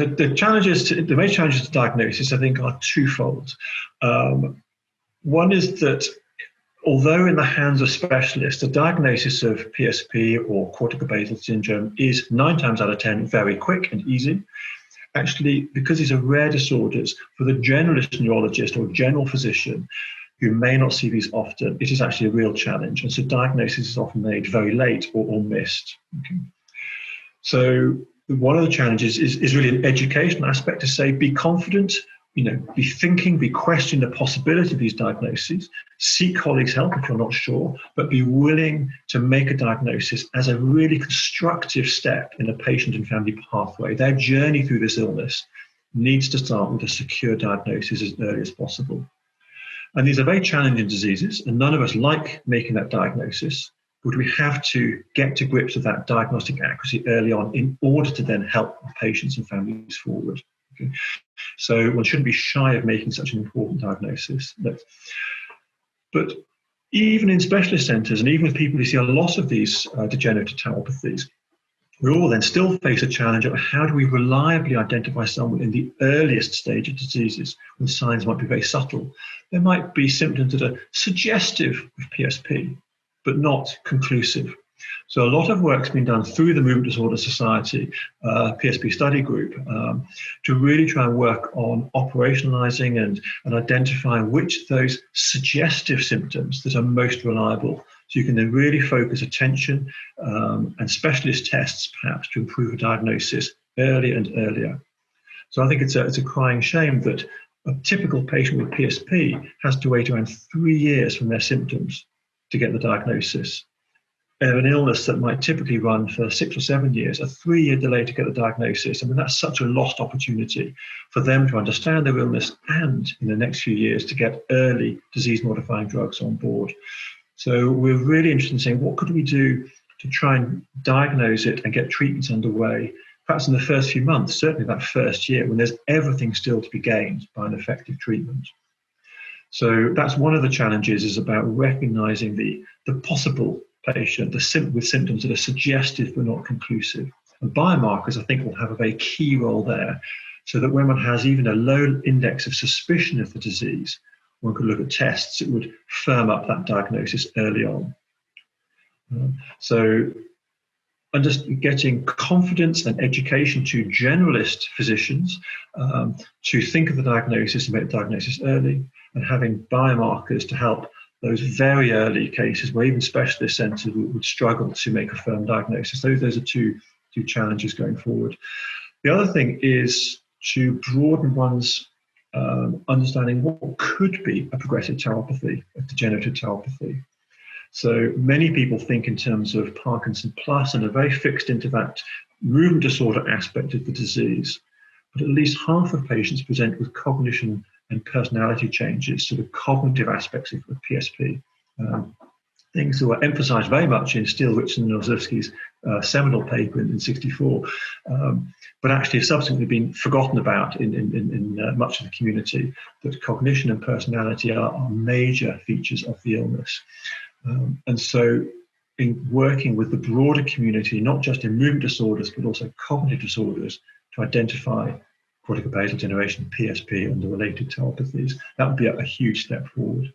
the challenges, the main challenges to diagnosis, I think, are twofold. One is that although in the hands of specialists, the diagnosis of PSP or corticobasal syndrome is 9 times out of 10 very quick and easy, actually, because these are rare disorders, for the generalist neurologist or general physician who may not see these often, it is actually a real challenge. And so diagnosis is often made very late or missed. Okay. So one of the challenges is really an educational aspect to say, be confident, be thinking, be questioning the possibility of these diagnoses, seek colleagues' help if you're not sure, but be willing to make a diagnosis as a really constructive step in a patient and family pathway. Their journey through this illness needs to start with a secure diagnosis as early as possible. And these are very challenging diseases, and none of us like making that diagnosis, but we have to get to grips with that diagnostic accuracy early on in order to then help patients and families forward. Okay. So one shouldn't be shy of making such an important diagnosis. But even in specialist centres, and even with people who see a lot of these degenerative tauopathies, we all then still face a challenge of how do we reliably identify someone in the earliest stage of diseases when signs might be very subtle. There might be symptoms that are suggestive of PSP, but not conclusive. So a lot of work's been done through the Movement Disorder Society, PSP study group, to really try and work on operationalizing and identifying which of those suggestive symptoms that are most reliable. So you can then really focus attention and specialist tests, perhaps, to improve a diagnosis earlier and earlier. So I think it's a crying shame that a typical patient with PSP has to wait around 3 years from their symptoms to get the diagnosis. An illness that might typically run for 6 or 7 years, a 3-year delay to get the diagnosis. I mean, that's such a lost opportunity for them to understand their illness and in the next few years to get early disease-modifying drugs on board. So we're really interested in saying, what could we do to try and diagnose it and get treatments underway, perhaps in the first few months, certainly that first year, when there's everything still to be gained by an effective treatment. So that's one of the challenges, is about recognizing the possible patient with symptoms that are suggestive but not conclusive. And biomarkers, I think, will have a very key role there, so that when one has even a low index of suspicion of the disease, one could look at tests that would firm up that diagnosis early on. So just getting confidence and education to generalist physicians to think of the diagnosis and make the diagnosis early, and having biomarkers to help those very early cases where even specialist centres would struggle to make a firm diagnosis. Those are two challenges going forward. The other thing is to broaden one's understanding what could be a progressive tauopathy, a degenerative tauopathy. So many people think in terms of Parkinson plus and are very fixed into that movement disorder aspect of the disease. But at least half of patients present with cognition and personality changes, so the cognitive aspects of PSP. Things that were emphasized very much in Steele, Ritson, and Olszewski's seminal paper in 1964, but actually have subsequently been forgotten about in much of the community, that cognition and personality are major features of the illness. And so in working with the broader community, not just in movement disorders, but also cognitive disorders, to identify corticobasal degeneration, PSP, and the related tauopathies, that would be a huge step forward.